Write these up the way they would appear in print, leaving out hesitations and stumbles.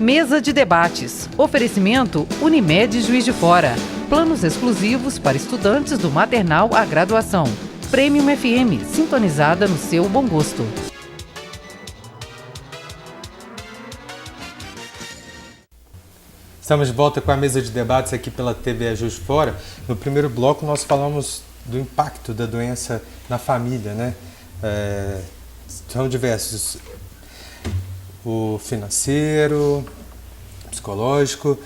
Mesa de debates. Oferecimento Unimed Juiz de Fora. Planos exclusivos para estudantes do maternal à graduação. Premium FM, sintonizada no seu bom gosto. Estamos de volta com a mesa de debates aqui pela TV Juiz de Fora. No primeiro bloco nós falamos do impacto da doença na família, né? São diversos. O financeiro, psicológico,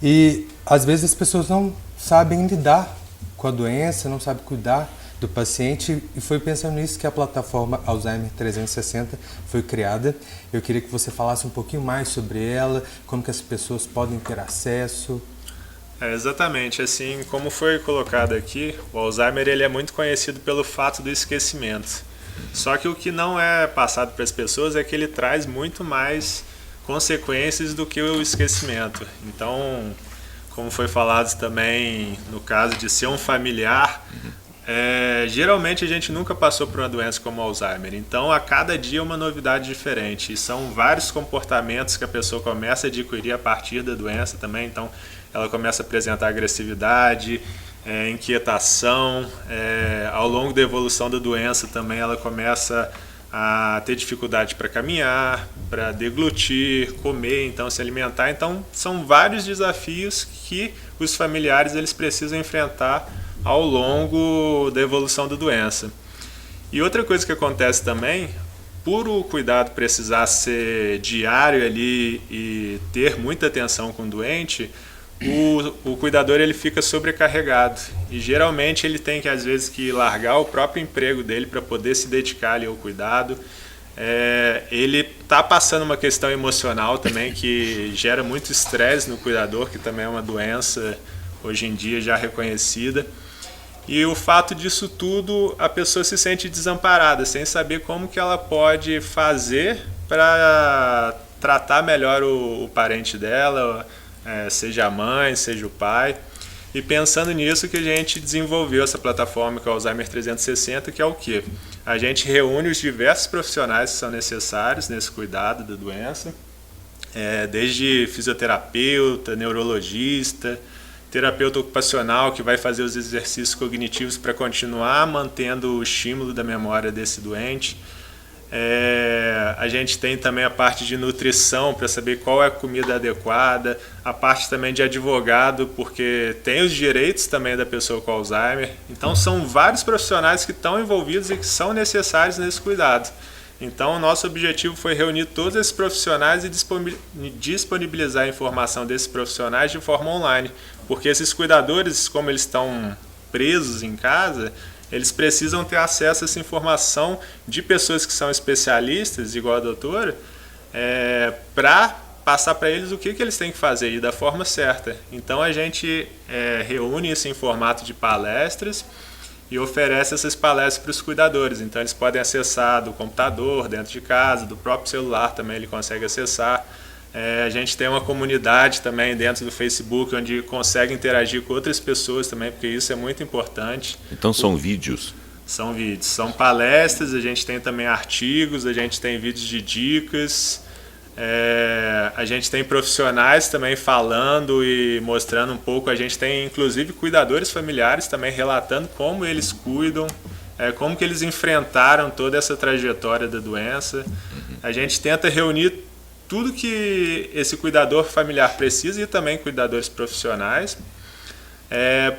e às vezes as pessoas não sabem lidar com a doença, não sabem cuidar do paciente, e foi pensando nisso que a plataforma Alzheimer 360 foi criada. Eu queria que você falasse um pouquinho mais sobre ela, como que as pessoas podem ter acesso. Exatamente, assim como foi colocado aqui, o Alzheimer ele é muito conhecido pelo fato do esquecimento. Só que o que não é passado para as pessoas é que ele traz muito mais consequências do que o esquecimento. Então, como foi falado também no caso de ser um familiar, geralmente a gente nunca passou por uma doença como o Alzheimer. Então, a cada dia é uma novidade diferente. E são vários comportamentos que a pessoa começa a adquirir a partir da doença também. Então, ela começa a apresentar agressividade, inquietação, ao longo da evolução da doença também ela começa a ter dificuldade para caminhar, para deglutir, comer, então se alimentar. Então são vários desafios que os familiares eles precisam enfrentar ao longo da evolução da doença. E outra coisa que acontece também, por o cuidado precisar ser diário ali e ter muita atenção com o doente, o cuidador ele fica sobrecarregado e geralmente ele tem que às vezes que largar o próprio emprego dele para poder se dedicar ali ao cuidado. Ele está passando uma questão emocional também que gera muito estresse no cuidador, que também é uma doença hoje em dia já reconhecida. E o fato disso tudo, a pessoa se sente desamparada, sem saber como que ela pode fazer para tratar melhor o parente dela, seja a mãe, seja o pai. E pensando nisso que a gente desenvolveu essa plataforma que é o Alzheimer 360, que é o quê? A gente reúne os diversos profissionais que são necessários nesse cuidado da doença, desde fisioterapeuta, neurologista, terapeuta ocupacional que vai fazer os exercícios cognitivos para continuar mantendo o estímulo da memória desse doente. A gente tem também a parte de nutrição para saber qual é a comida adequada, a parte também de advogado, porque tem os direitos também da pessoa com Alzheimer. Então são vários profissionais que estão envolvidos e que são necessários nesse cuidado. Então o nosso objetivo foi reunir todos esses profissionais e disponibilizar a informação desses profissionais de forma online, porque esses cuidadores, como eles estão presos em casa, eles precisam ter acesso a essa informação de pessoas que são especialistas, igual a doutora, para passar para eles o que eles têm que fazer e da forma certa. Então a gente reúne isso em formato de palestras e oferece essas palestras para os cuidadores. Então eles podem acessar do computador, dentro de casa, do próprio celular também ele consegue acessar. A gente tem uma comunidade também dentro do Facebook, onde consegue interagir com outras pessoas também, porque isso é muito importante. Então são vídeos? São vídeos, são palestras, a gente tem também artigos, a gente tem vídeos de dicas, a gente tem profissionais também falando e mostrando um pouco, a gente tem inclusive cuidadores familiares também relatando como eles cuidam, como que eles enfrentaram toda essa trajetória da doença. A gente tenta reunir tudo que esse cuidador familiar precisa e também cuidadores profissionais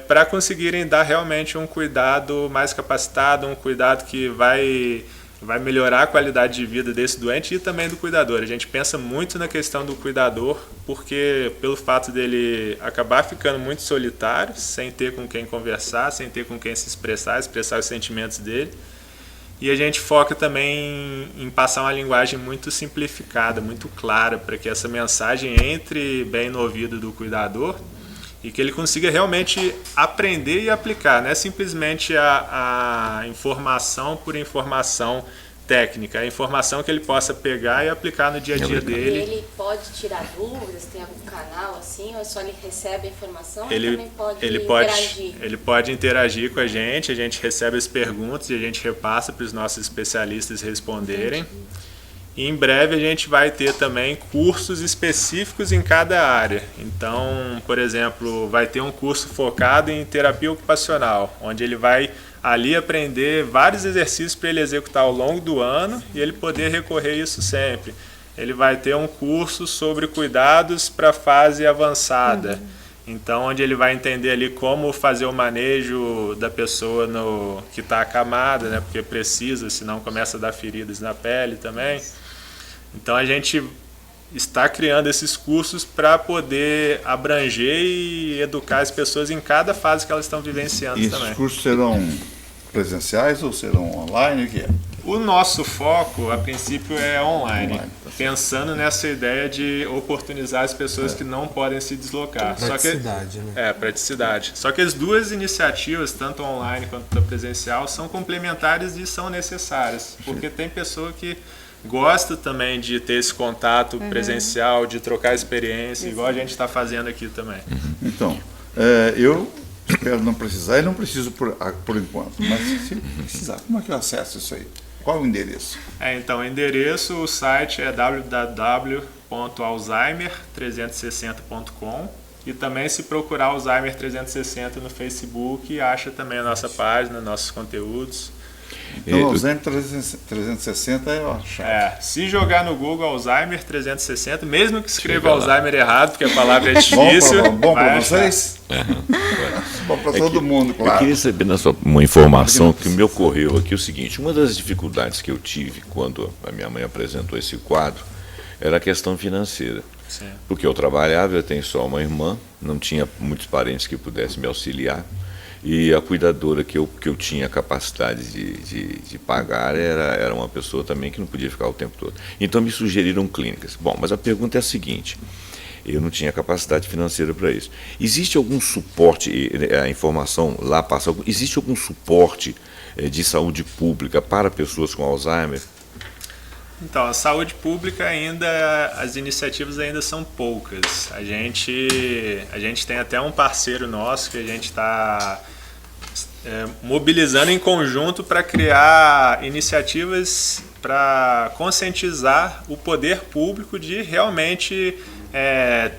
para conseguirem dar realmente um cuidado mais capacitado, um cuidado que vai melhorar a qualidade de vida desse doente e também do cuidador. A gente pensa muito na questão do cuidador, porque pelo fato dele acabar ficando muito solitário, sem ter com quem conversar, sem ter com quem se expressar os sentimentos dele. E a gente foca também em passar uma linguagem muito simplificada, muito clara, para que essa mensagem entre bem no ouvido do cuidador e que ele consiga realmente aprender e aplicar, não é simplesmente a informação por informação técnica, a informação que ele possa pegar e aplicar no dia a dia dele. E ele pode tirar dúvidas, tem algum canal assim, ou só ele recebe a informação e também pode interagir? Ele pode interagir com a gente recebe as perguntas e a gente repassa para os nossos especialistas responderem. E em breve a gente vai ter também cursos específicos em cada área. Então, por exemplo, vai ter um curso focado em terapia ocupacional, onde ele vai ali aprender vários exercícios para ele executar ao longo do ano e ele poder recorrer a isso sempre. Ele vai ter um curso sobre cuidados para a fase avançada. Então, onde ele vai entender ali como fazer o manejo da pessoa que está acamada, né? Porque precisa, senão começa a dar feridas na pele também. Então, a gente está criando esses cursos para poder abranger e educar as pessoas em cada fase que elas estão vivenciando também. E esses cursos serão presenciais ou serão online? O que é? O nosso foco, a princípio, é online, pensando nessa ideia de oportunizar as pessoas que não podem se deslocar. Praticidade, né? Praticidade. Só que as duas iniciativas, tanto online quanto presencial, são complementares e são necessárias, porque tem pessoa que gosta também de ter esse contato presencial, de trocar experiência, igual a gente está fazendo aqui também. Então, eu espero não precisar e não preciso por enquanto, mas se precisar, como é que eu acesso isso aí? Qual o endereço? Então, o endereço, o site é www.alzheimer360.com e também se procurar Alzheimer 360 no Facebook, acha também a nossa página, nossos conteúdos. Então, Alzheimer 360 eu acho. Se jogar no Google Alzheimer 360, mesmo que escreva Alzheimer errado, porque a palavra é difícil. Bom para vocês? Bom para todo mundo, claro. Eu queria saber uma informação que me ocorreu aqui, o seguinte: uma das dificuldades que eu tive quando a minha mãe apresentou esse quadro era a questão financeira. Sim. Porque eu trabalhava, eu tenho só uma irmã, não tinha muitos parentes que pudessem me auxiliar. E a cuidadora que eu tinha capacidade de pagar era uma pessoa também que não podia ficar o tempo todo. Então me sugeriram clínicas. Bom, mas a pergunta é a seguinte: eu não tinha capacidade financeira para isso. Existe algum suporte, a informação lá passa, existe algum suporte de saúde pública para pessoas com Alzheimer? Então, a saúde pública as iniciativas ainda são poucas. A gente tem até um parceiro nosso que a gente está mobilizando em conjunto para criar iniciativas para conscientizar o poder público de realmente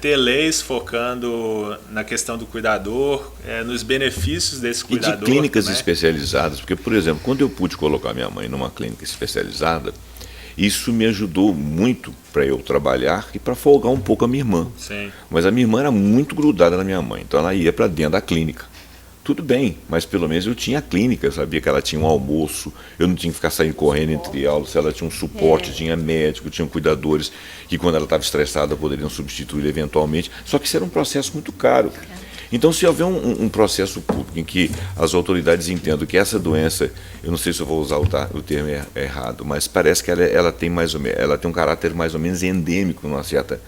ter leis focando na questão do cuidador, nos benefícios desse cuidador. E de clínicas também. especializadas, porque, por exemplo, quando eu pude colocar minha mãe numa clínica especializada, isso me ajudou muito para eu trabalhar e para folgar um pouco a minha irmã. Sim. Mas a minha irmã era muito grudada na minha mãe, então ela ia para dentro da clínica. Tudo bem, mas pelo menos eu tinha a clínica, eu sabia que ela tinha um almoço, eu não tinha que ficar saindo correndo entre aulas, ela tinha um suporte, tinha médico, tinha cuidadores que quando ela estava estressada poderiam substituir eventualmente, só que isso era um processo muito caro. Então, se houver um processo público em que as autoridades entendam que essa doença, eu não sei se eu vou usar o termo errado, mas parece que ela tem um caráter mais ou menos endêmico numa certa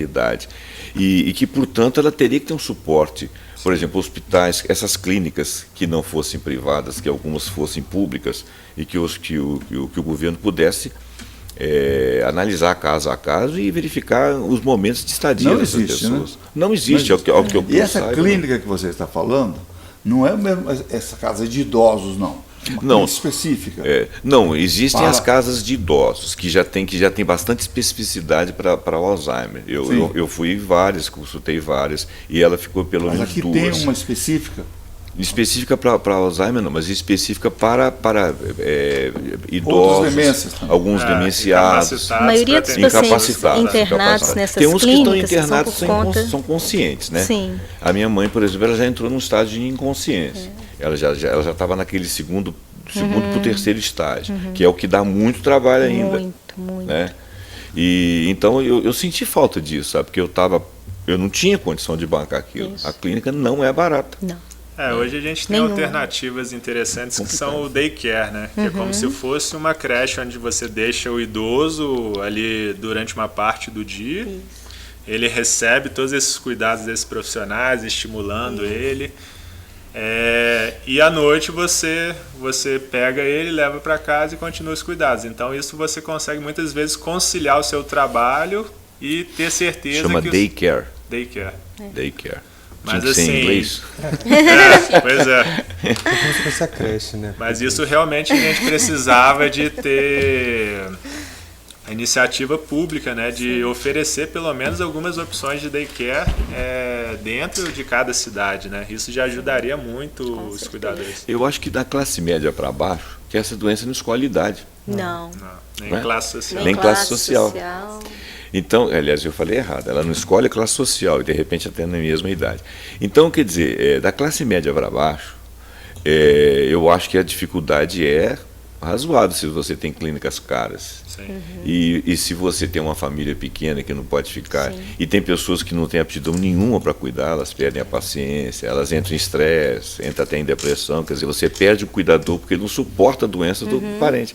idade, e que, portanto, ela teria que ter um suporte. Por exemplo, hospitais, essas clínicas que não fossem privadas, que algumas fossem públicas, e que o governo pudesse analisar caso a caso e verificar os momentos de estadia dessas pessoas. Né? Não existe, ao que eu E essa clínica que você está falando, não é mesmo essa casa de idosos, não? Não, específica. Não, existem as casas de idosos, que já tem bastante especificidade para o Alzheimer. Eu fui em várias, consultei várias, e ela ficou pelo menos duas. Mas aqui tem uma específica? Específica para Alzheimer não, mas específica para idosos, alguns demenciados, a maioria dos pacientes internados nessas tem uns clínicas que estão internados são conscientes, né? Sim. A minha mãe, por exemplo, ela já entrou num estágio de inconsciência. Ela já estava naquele segundo para o terceiro estágio, que é o que dá muito trabalho ainda. Muito. Né? E então eu senti falta disso, sabe? Porque eu não tinha condição de bancar aquilo. Isso. A clínica não é barata. Não. Hoje a gente tem alternativas interessantes que são o daycare, né? Que é como se fosse uma creche onde você deixa o idoso ali durante uma parte do dia. Isso. Ele recebe todos esses cuidados desses profissionais, estimulando ele. E à noite você pega ele, leva para casa e continua os cuidados. Então isso você consegue muitas vezes conciliar o seu trabalho e ter certeza Chama que... Daycare. Daycare. Mas assim, em inglês. Pois é. Como se fosse a creche, né? Mas isso realmente a gente precisava de ter a iniciativa pública, né, de oferecer pelo menos algumas opções de daycare dentro de cada cidade, né? Isso já ajudaria muito os cuidadores. Eu acho que da classe média para baixo, que essa doença não escolhe idade. Não. Nem classe social. Nem classe social. Então, aliás, eu falei errado, ela não escolhe a classe social e de repente até na mesma idade. Então, quer dizer, da classe média para baixo, eu acho que a dificuldade é razoável se você tem clínicas caras. E se você tem uma família pequena que não pode ficar, e tem pessoas que não têm aptidão nenhuma para cuidar, elas perdem a paciência, elas entram em estresse, entram até em depressão, quer dizer, você perde o cuidador porque ele não suporta a doença do parente.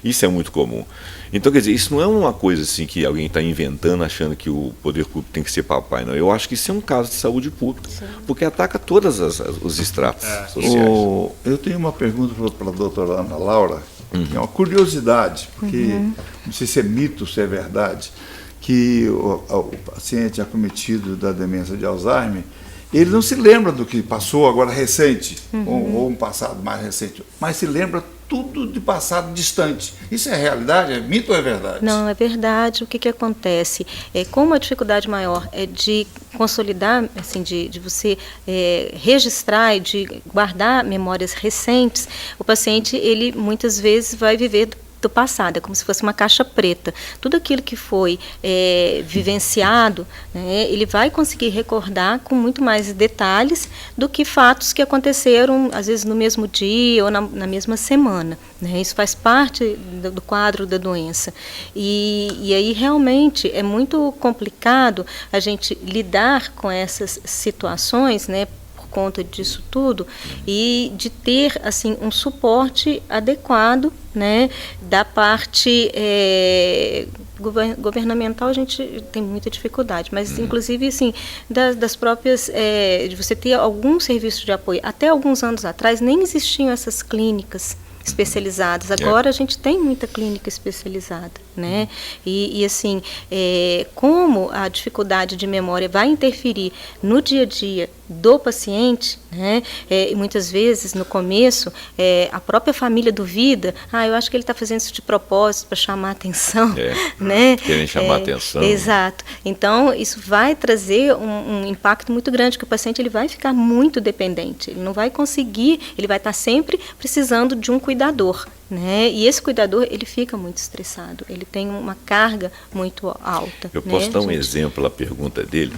Isso é muito comum. Então, quer dizer, isso não é uma coisa assim que alguém está inventando achando que o poder público tem que ser papai, não. Eu acho que isso é um caso de saúde pública, porque ataca todos os estratos sociais. Eu tenho uma pergunta para a doutora Ana Laura, que é uma curiosidade, porque não sei se é mito, se é verdade, que o paciente acometido da demência de Alzheimer, ele não se lembra do que passou agora recente, ou um passado mais recente, mas se lembra tudo de passado distante. Isso é realidade? É mito ou é verdade? Não, é verdade. O que acontece? Como a dificuldade maior é de consolidar, assim, de você registrar e de guardar memórias recentes, o paciente, ele muitas vezes vai viver do passado, é como se fosse uma caixa preta. Tudo aquilo que foi vivenciado, né, ele vai conseguir recordar com muito mais detalhes do que fatos que aconteceram, às vezes, no mesmo dia ou na mesma semana. Né? Isso faz parte do quadro da doença. E aí, realmente, é muito complicado a gente lidar com essas situações, né, conta disso tudo, e de ter assim um suporte adequado, né, da parte governamental. A gente tem muita dificuldade, mas inclusive assim das próprias de você ter algum serviço de apoio. Até alguns anos atrás nem existiam essas clínicas especializadas. Agora a gente tem muita clínica especializada, né? E assim, como a dificuldade de memória vai interferir no dia a dia do paciente, né? E muitas vezes no começo a própria família duvida, eu acho que ele está fazendo isso de propósito para chamar a atenção, né? Querem chamar a atenção. Exato. Então isso vai trazer um impacto muito grande, que o paciente ele vai ficar muito dependente, ele não vai conseguir, ele vai estar sempre precisando de um cuidador, né? E esse cuidador, ele fica muito estressado, ele tem uma carga muito alta. Eu posso dar um exemplo à pergunta dele?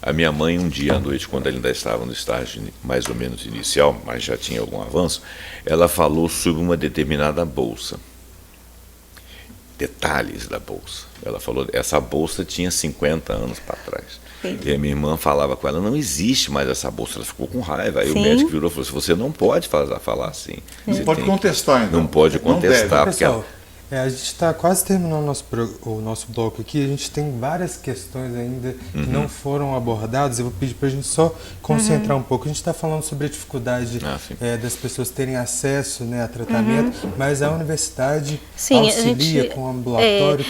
A minha mãe, um dia à noite, quando ela ainda estava no estágio mais ou menos inicial, mas já tinha algum avanço, ela falou sobre uma determinada bolsa. Detalhes da bolsa. Ela falou, essa bolsa tinha 50 anos para trás. E a minha irmã falava com ela, não existe mais essa bolsa. Ela ficou com raiva. Aí o médico virou e falou assim, você não pode falar assim. Não pode contestar, então. Não pode contestar. Porque pessoal, a gente está quase terminando o nosso bloco aqui. A gente tem várias questões ainda que não foram abordadas. Eu vou pedir para a gente só concentrar um pouco. A gente está falando sobre a dificuldade das pessoas terem acesso, né, a tratamento, mas a universidade auxilia com um ambulatório.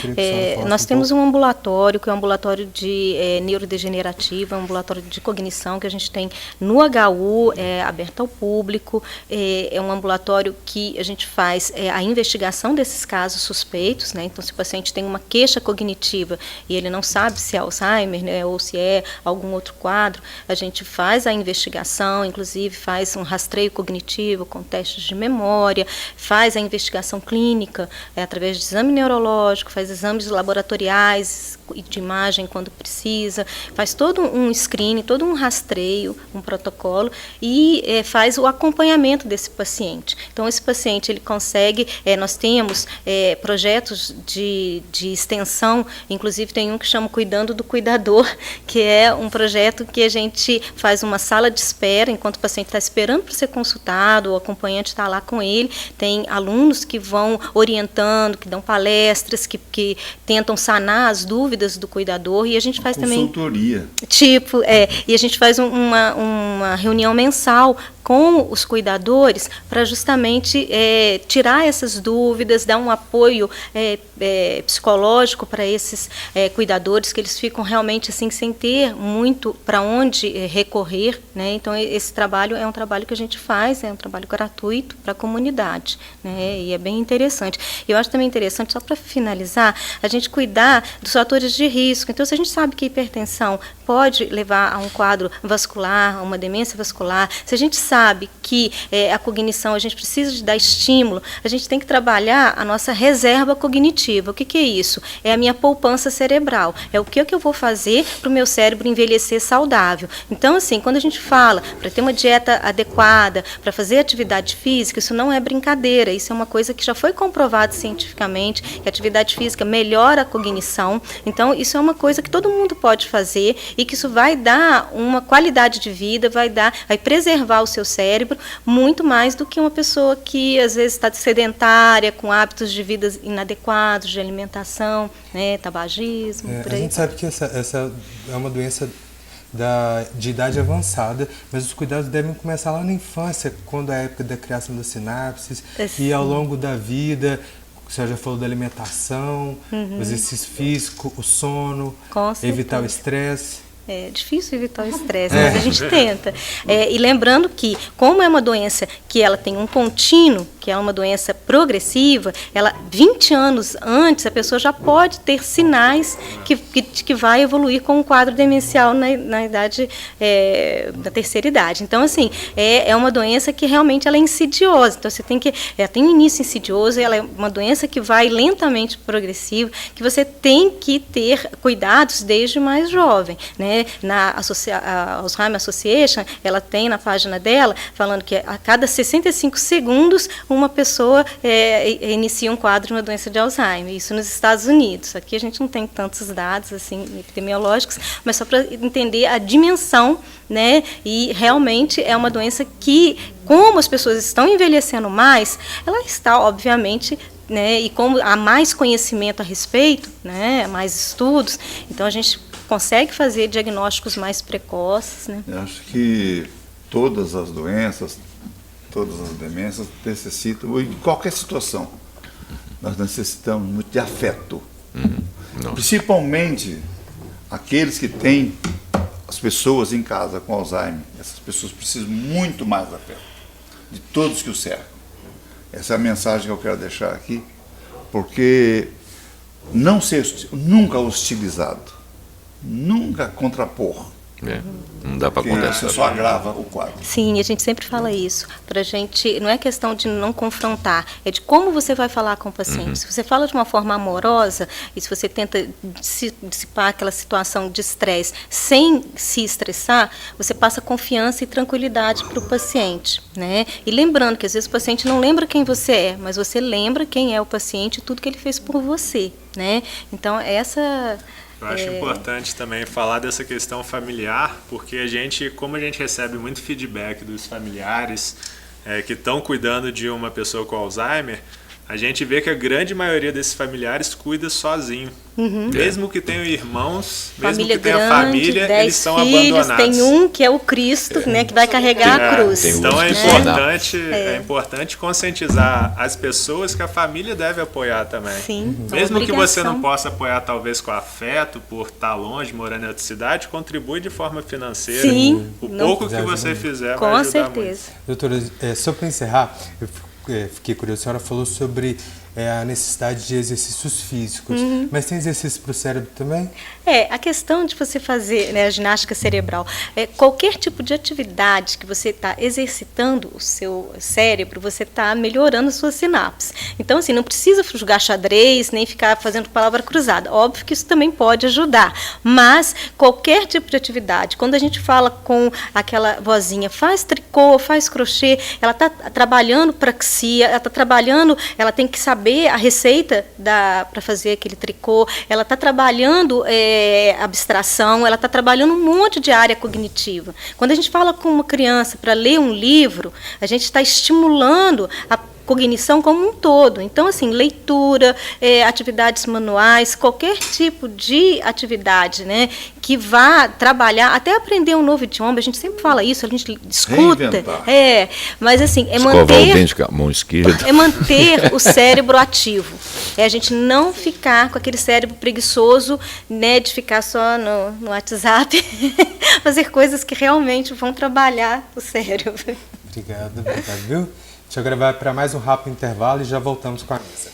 Nós temos um ambulatório, que é um ambulatório de neurodegenerativa, um ambulatório de cognição que a gente tem no HU, aberto ao público. É um ambulatório que a gente faz a investigação desses casos suspeitos, né? Então, se o paciente tem uma queixa cognitiva e ele não sabe se é Alzheimer, né, ou se é algum outro quadro, a gente faz a investigação, inclusive faz um rastreio cognitivo com testes de memória, faz a investigação clínica através de exame neurológico, faz exames laboratoriais de imagem quando precisa, faz todo um screening, todo um rastreio, um protocolo, e faz o acompanhamento desse paciente. Então, esse paciente, ele consegue, nós temos projetos de extensão, inclusive tem um que chama Cuidando do Cuidador, que é um projeto que a gente faz uma sala de espera, enquanto o paciente está esperando para ser consultado, o acompanhante está lá com ele, tem alunos que vão orientando, que dão palestras, que tentam sanar as dúvidas do cuidador, e a gente faz também... Consultoria. E a gente faz uma reunião mensal com os cuidadores para justamente tirar essas dúvidas, dar um apoio psicológico para esses cuidadores, que eles ficam realmente assim sem ter muito para onde recorrer, né? Então esse trabalho é um trabalho que a gente faz, é um trabalho gratuito para a comunidade, né? E é bem interessante. Eu acho também interessante, só para finalizar, a gente cuidar dos fatores de risco. Então, se a gente sabe que a hipertensão pode levar a um quadro vascular, a uma demência vascular, se a gente sabe que a cognição, a gente precisa de dar estímulo, a gente tem que trabalhar a nossa reserva cognitiva. O que é isso? É a minha poupança cerebral. É o que eu vou fazer para o meu cérebro envelhecer saudável. Então, assim, quando a gente fala para ter uma dieta adequada, para fazer atividade física, isso não é brincadeira, isso é uma coisa que já foi comprovado cientificamente, que a atividade física melhora a cognição. Então, isso é uma coisa que todo mundo pode fazer e que isso vai dar uma qualidade de vida, vai preservar o seu cérebro muito mais do que uma pessoa que às vezes está sedentária, com hábitos de vida inadequados, de alimentação, né, tabagismo. A gente sabe que essa é uma doença de idade avançada, mas os cuidados devem começar lá na infância, quando é a época da criação das sinapses, e ao longo da vida. Você já falou da alimentação, o exercício físico, o sono, evitar o estresse. É difícil evitar o estresse, mas a gente tenta. E lembrando que, como é uma doença que ela tem um contínuo, que é uma doença progressiva, 20 anos antes, a pessoa já pode ter sinais que vai evoluir com um quadro demencial na idade da terceira idade. Então, assim, é uma doença que realmente ela é insidiosa. Então, ela tem um início insidioso, ela é uma doença que vai lentamente progressiva, que você tem que ter cuidados desde mais jovem, né? Na Alzheimer Association, ela tem na página dela, falando que a cada 65 segundos uma pessoa inicia um quadro de uma doença de Alzheimer, isso nos Estados Unidos. Aqui a gente não tem tantos dados assim, epidemiológicos, mas só para entender a dimensão, né? E realmente é uma doença que, como as pessoas estão envelhecendo mais, ela está, obviamente, né, e como há mais conhecimento a respeito, né, mais estudos, então a gente consegue fazer diagnósticos mais precoces, né? Eu acho que todas as doenças, todas as demências necessitam, em qualquer situação, nós necessitamos muito de afeto. Principalmente aqueles que têm as pessoas em casa com Alzheimer. Essas pessoas precisam muito mais de afeto, de todos que o cercam. Essa é a mensagem que eu quero deixar aqui, porque não ser nunca hostilizado, nunca contrapor. Não dá para conversar. Isso só agrava o quadro. Sim, a gente sempre fala isso. Pra gente, não é questão de não confrontar, é de como você vai falar com o paciente. Se você fala de uma forma amorosa e se você tenta dissipar aquela situação de estresse sem se estressar, você passa confiança e tranquilidade para o paciente, né? E lembrando que às vezes o paciente não lembra quem você é, mas você lembra quem é o paciente e tudo que ele fez por você, né? Então eu acho importante também falar dessa questão familiar, porque como a gente recebe muito feedback dos familiares que estão cuidando de uma pessoa com Alzheimer, a gente vê que a grande maioria desses familiares cuida sozinho. Mesmo que tenham irmãos, mesmo que tenha família, eles são abandonados. Tem um que é o Cristo, né, que vai carregar a cruz. Então é importante conscientizar as pessoas que a família deve apoiar também. Sim, mesmo que você não possa apoiar talvez com afeto, por estar longe, morando em outra cidade, contribui de forma financeira. Sim, o pouco que você fizer com vai ajudar certeza. muito. Doutora, só para encerrar, eu fiquei curioso, a senhora falou sobre a necessidade de exercícios físicos, mas tem exercício para o cérebro também? A questão de você fazer, né, a ginástica cerebral, qualquer tipo de atividade que você está exercitando o seu cérebro, você está melhorando as suas sinapses. Então, assim, não precisa jogar xadrez, nem ficar fazendo palavra cruzada. Óbvio que isso também pode ajudar, mas qualquer tipo de atividade, quando a gente fala com aquela vozinha, faz tricô, faz crochê, ela está trabalhando praxia, ela está trabalhando, ela tem que saber a receita para fazer aquele tricô, ela está trabalhando abstração, ela está trabalhando um monte de área cognitiva. Quando a gente fala com uma criança para ler um livro, a gente está estimulando cognição como um todo. Então, assim, leitura, atividades manuais, qualquer tipo de atividade, né, que vá trabalhar, até aprender um novo idioma, a gente sempre fala isso, a gente escuta. Mas assim, escovar o dente com a mão esquerda. É manter o cérebro ativo. É a gente não ficar com aquele cérebro preguiçoso, né, de ficar só no WhatsApp, fazer coisas que realmente vão trabalhar o cérebro. Obrigado, viu? Deixa eu gravar para mais um rápido intervalo e já voltamos com a mesa.